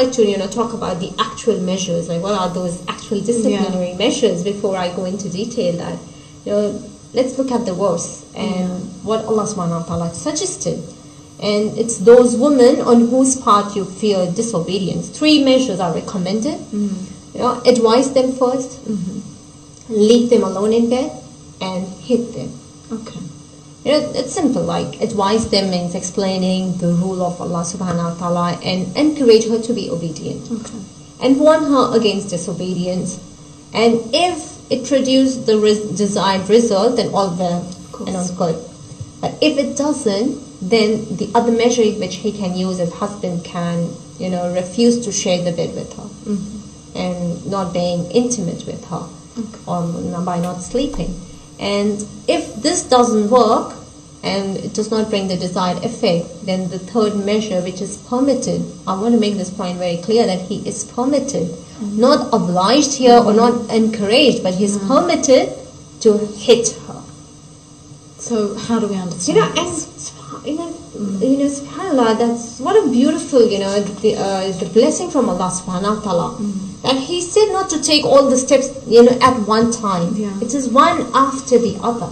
try to, talk about the actual measures, like what are those actual disciplinary measures before I go into detail that, let's look at the verse and what Allah subhanahu wa ta'ala suggested. And it's those women on whose part you fear disobedience. 3 measures are recommended. Advise them first, leave them alone in bed, and hit them. Okay. It's simple, like advise them means explaining the rule of Allah subhanahu wa ta'ala and encourage her to be obedient. Okay. And warn her against disobedience. And if it produces the desired result, then all well and all good. But if it doesn't, then the other measure which he can use, as husband can, refuse to share the bed with her and not being intimate with her or by not sleeping. And if this doesn't work and it does not bring the desired effect, then the third measure, which is permitted, I want to make this point very clear that he is permitted, not obliged here or not encouraged, but he's permitted to hit her. So how do we understand this? SubhanAllah, that's what a beautiful, the blessing from Allah subhanahu wa ta'ala. That he said not to take all the steps, at one time. It is one after the other.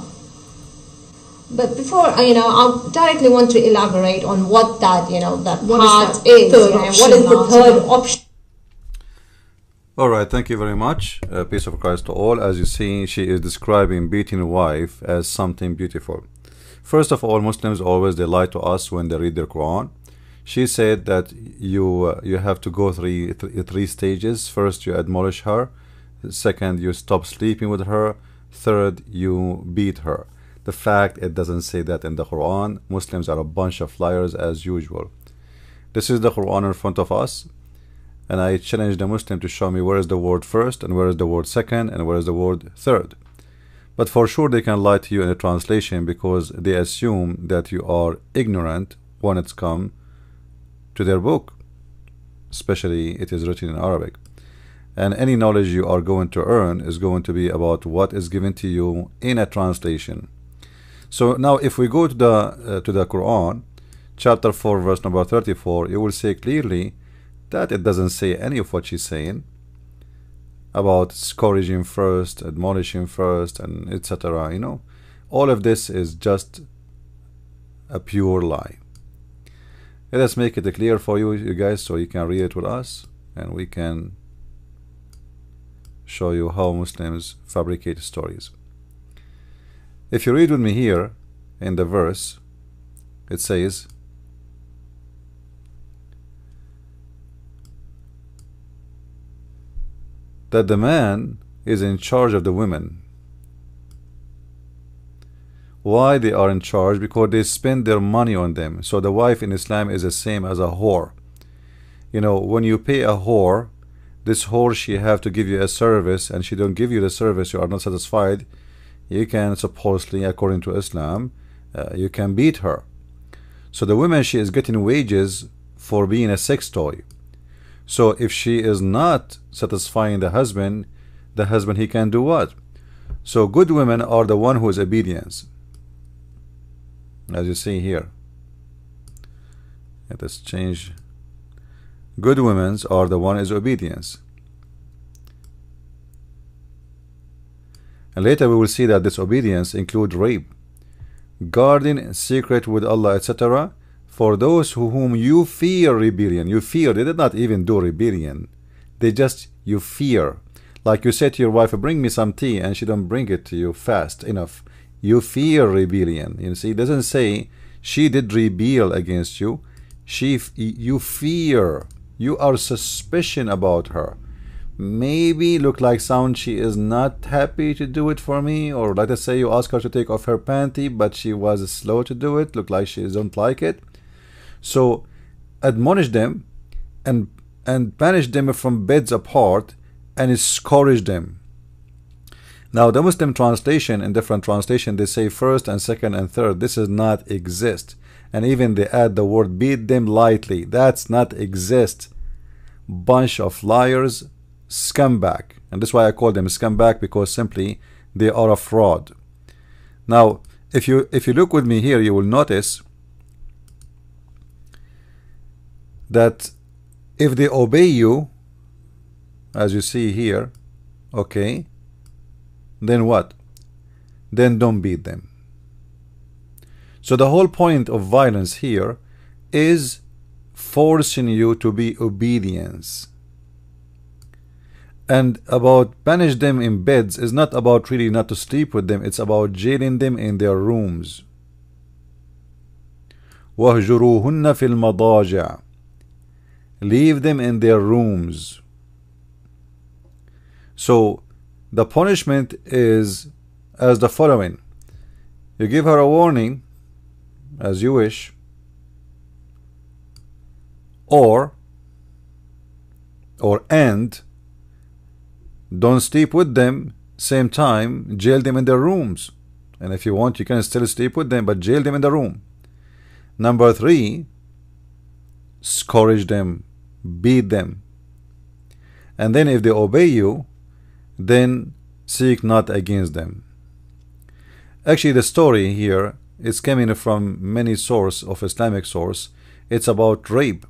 But before, I directly want to elaborate on what that, that part is. What is the third option? All right, thank you very much. Peace of Christ to all. As you see, she is describing beating a wife as something beautiful. First of all, Muslims always, they lie to us when they read their Quran. She said that you have to go three stages. First, you admonish her. Second, you stop sleeping with her. Third, you beat her. The fact it doesn't say that in the Quran. Muslims are a bunch of liars as usual. This is the Quran in front of us, and I challenge the Muslim to show me where is the word first and where is the word second and where is the word third. But for sure they can lie to you in the translation because they assume that you are ignorant when it's come to their book, especially it is written in Arabic. And any knowledge you are going to earn is going to be about what is given to you in a translation. So now if we go to the Quran, chapter 4, verse number 34, you will see clearly that it doesn't say any of what she's saying about scourging first, admonishing first, and etc. All of this is just a pure lie. Let us make it clear for you guys, so you can read it with us and we can show you how Muslims fabricate stories. If you read with me here in the verse, it says, that the man is in charge of the women. Why they are in charge? Because they spend their money on them. So the wife in Islam is the same as a whore. When you pay a whore, this whore, she have to give you a service, and she don't give you the service, you are not satisfied, you can supposedly, according to Islam, you can beat her. So the woman, she is getting wages for being a sex toy. So if she is not satisfying the husband, he can do what? So good women are the one who is obedience, as you see here. Let us change. Good women are the one is obedience. And later we will see that this obedience include rape, guarding in secret with Allah, etc. For those whom you fear rebellion. You fear. They did not even do rebellion. You fear. Like you say to your wife, bring me some tea, and she don't bring it to you fast enough. You fear rebellion. You see, it doesn't say she did rebel against you. You fear. You are suspicion about her. Maybe look like sound she is not happy to do it for me, or let us say you ask her to take off her panty, but she was slow to do it. Look like she don't like it. So admonish them and banish them from beds apart and scourge them. Now the Muslim translation, in different translation, they say first and second and third. This does not exist. And even they add the word beat them lightly. That's not exist. Bunch of liars, scumbag. And that's why I call them scumbag, because simply they are a fraud. Now if you look with me here, you will notice that If they obey you, as you see here, okay, then what? Then don't beat them. So the whole point of violence here is forcing you to be obedience. And about punish them in beds is not about really not to sleep with them, it's about jailing them in their rooms. وَهْجُرُوهُنَّ فِي الْمَضَاجِعِ, leave them in their rooms. So the punishment is as the following: you give her a warning as you wish, or and don't sleep with them, same time jail them in their rooms. And if you want, you can still sleep with them, but jail them in the room. Number 3, scourge them, beat them. And then if they obey you, then seek not against them. Actually, the story here is coming from many sources of Islamic source. It's about rape.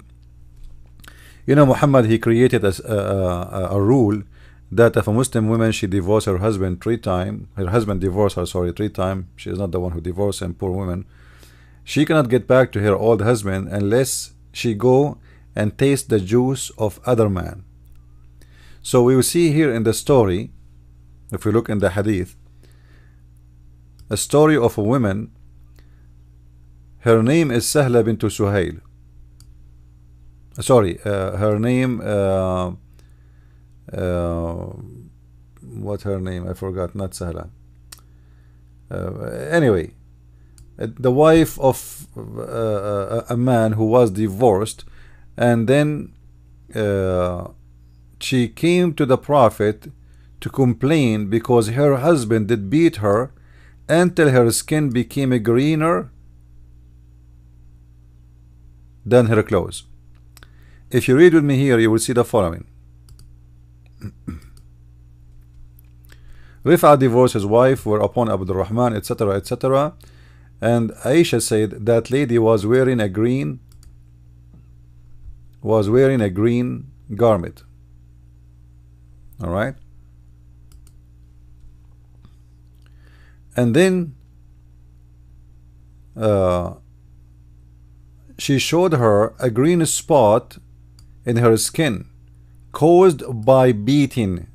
You know, Muhammad, he created a rule that if a Muslim woman, she divorced her husband 3 times, her husband divorced her, sorry, 3 times, she is not the one who divorced him, poor woman, she cannot get back to her old husband unless she go and taste the juice of other man. So we will see here in the story, if we look in the hadith, a story of a woman. Her name is Sahla bint Suhail. Sorry, her name, what her name? I forgot, not Sahla. Anyway, the wife of a man who was divorced, and then she came to the Prophet to complain because her husband did beat her until her skin became greener than her clothes. If you read with me here, you will see the following. Rif'a divorced his wife, whereupon Abdul Rahman, etc., etc. And Aisha said that lady was wearing a green garment. All right. And then she showed her a green spot in her skin caused by beating.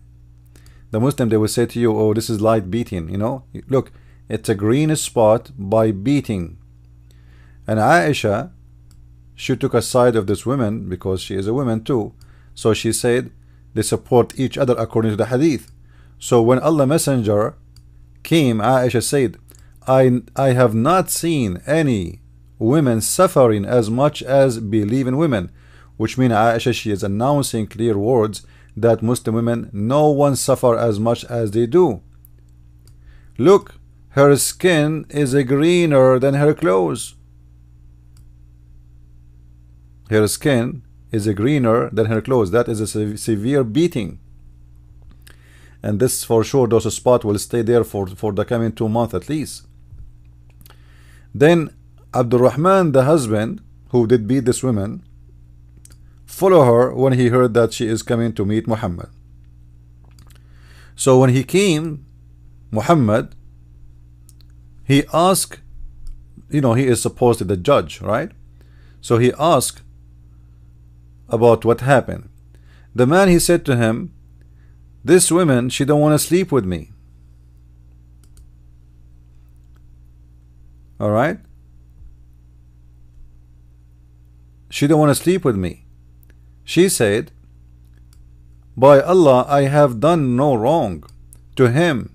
The Muslim, they will say to you, oh, this is light beating, you know, look, it's a green spot by beating. And Aisha, she took a side of this woman because she is a woman too. So she said they support each other according to the hadith. So when Allah Messenger came, Aisha said, I have not seen any women suffering as much as believing women, which means Aisha, she is announcing clear words that Muslim women, no one suffer as much as they do. Look, her skin is greener than her clothes. Her skin is greener than her clothes. That is a severe beating. And this for sure, those spots will stay there for the coming 2 months at least. Then Abdul Rahman, the husband who did beat this woman, follow her when he heard that she is coming to meet Muhammad. So when he came, Muhammad, he asked, you know, he is supposedly the judge, right? So he asked about what happened. The man, he said to him, this woman, she don't want to sleep with me. All right? She don't want to sleep with me. She said, by Allah, I have done no wrong to him.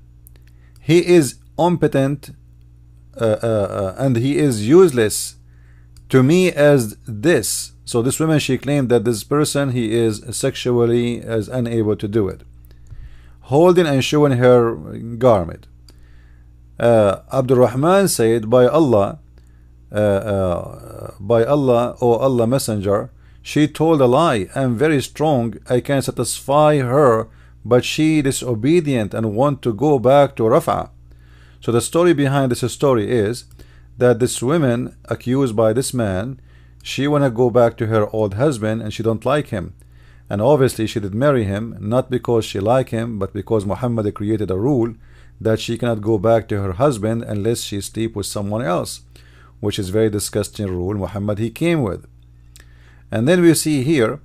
He is impotent and he is useless to me as this. So this woman, she claimed that this person, he is sexually as unable to do it, holding and showing her garment. Abdul Rahman said, by Allah, O Allah Messenger, she told a lie. I am very strong, I can satisfy her, but she disobedient and want to go back to Raf'a. So the story behind this story is that this woman accused by this man, She wanna go back to her old husband and she don't like him. And obviously she did marry him, not because she liked him, but because Muhammad created a rule that she cannot go back to her husband unless she sleep with someone else, which is very disgusting rule Muhammad he came with. And then we see here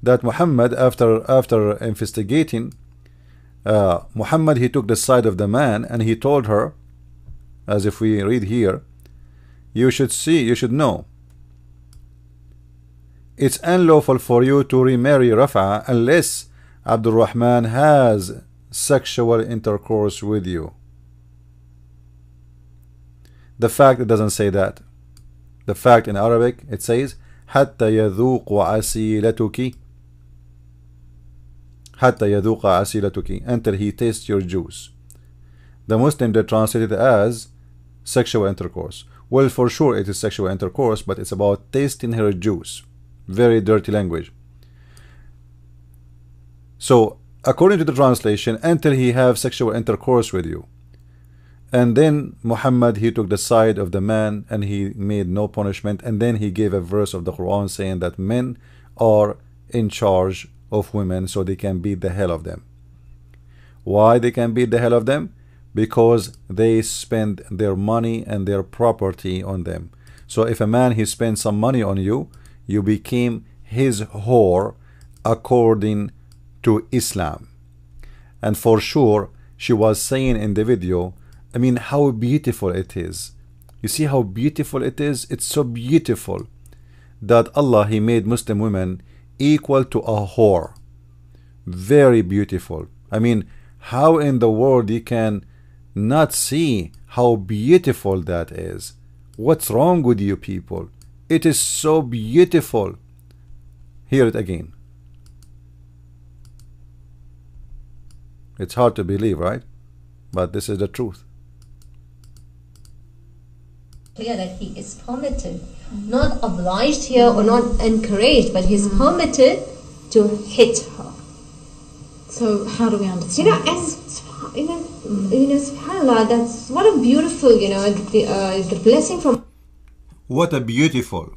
that Muhammad, after investigating, Muhammad he took the side of the man and he told her, as if we read here, you should know, it's unlawful for you to remarry Rafa unless Abdul Rahman has sexual intercourse with you. The fact it doesn't say that. The fact in Arabic it says حتى يذوق عسيلتك, حتى يذوق عسيلتك, until he tastes your juice. The Muslim they translate it as sexual intercourse. Well, for sure it is sexual intercourse, but it's about tasting her juice. Very dirty language. So according to the translation, until he have sexual intercourse with you. And then Muhammad he took the side of the man and he made no punishment, and then he gave a verse of the Quran saying that men are in charge of women so they can beat the hell of them. Why they can beat the hell of them? Because they spend their money and their property on them. So if a man he spends some money on you, you became his whore according to Islam. And for sure she was saying in the video, I mean, how beautiful it is. You see how beautiful it is? It's so beautiful that Allah he made Muslim women equal to a whore. Very beautiful. I mean, how in the world you can not see how beautiful that is? What's wrong with you people? It is so beautiful. Hear it again. It's hard to believe, right? But this is the truth. Clear that he is permitted, not obliged here or not encouraged, but he's permitted to hit her. So how do we understand? SubhanAllah, that's what a beautiful, the blessing from. What a beautiful.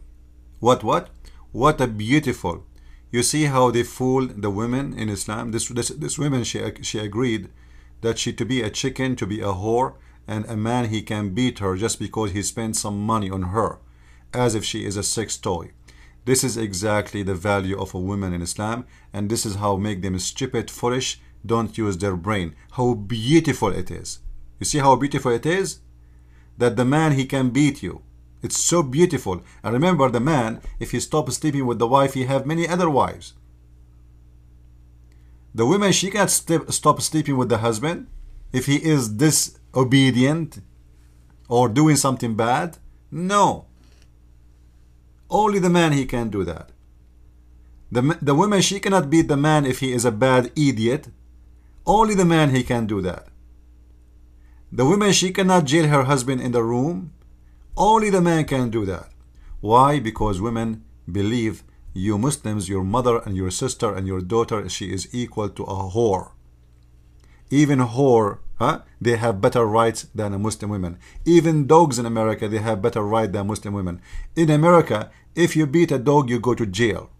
What a beautiful. You see how they fool the women in Islam. This woman, she agreed that she to be a chicken, to be a whore, and a man he can beat her just because he spent some money on her, as if she is a sex toy. This is exactly the value of a woman in Islam, and this is how make them stupid, foolish, don't use their brain. How beautiful it is. You see how beautiful it is? That the man he can beat you. It's so beautiful. And remember, the man, if he stops sleeping with the wife, he have many other wives. The woman, she can't stop sleeping with the husband if he is disobedient or doing something bad. No. Only the man he can do that. The woman, she cannot beat the man if he is a bad idiot. Only the man he can do that. The woman, she cannot jail her husband in the room. Only the man can do that. Why? Because women believe you Muslims, your mother and your sister and your daughter, she is equal to a whore. Even whore, they have better rights than a Muslim women. Even dogs in America, they have better rights than Muslim women. In America, if you beat a dog, you go to jail.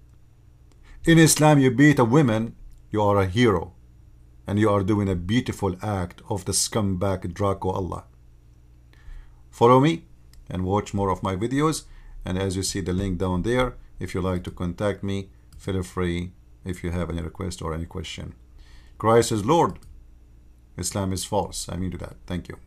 In Islam, you beat a woman, you are a hero. And you are doing a beautiful act of the scumbag Draco Allah. Follow me and watch more of my videos. And as you see the link down there, if you like to contact me, feel free if you have any request or any question. Christ is Lord. Islam is false. I mean to that. Thank you.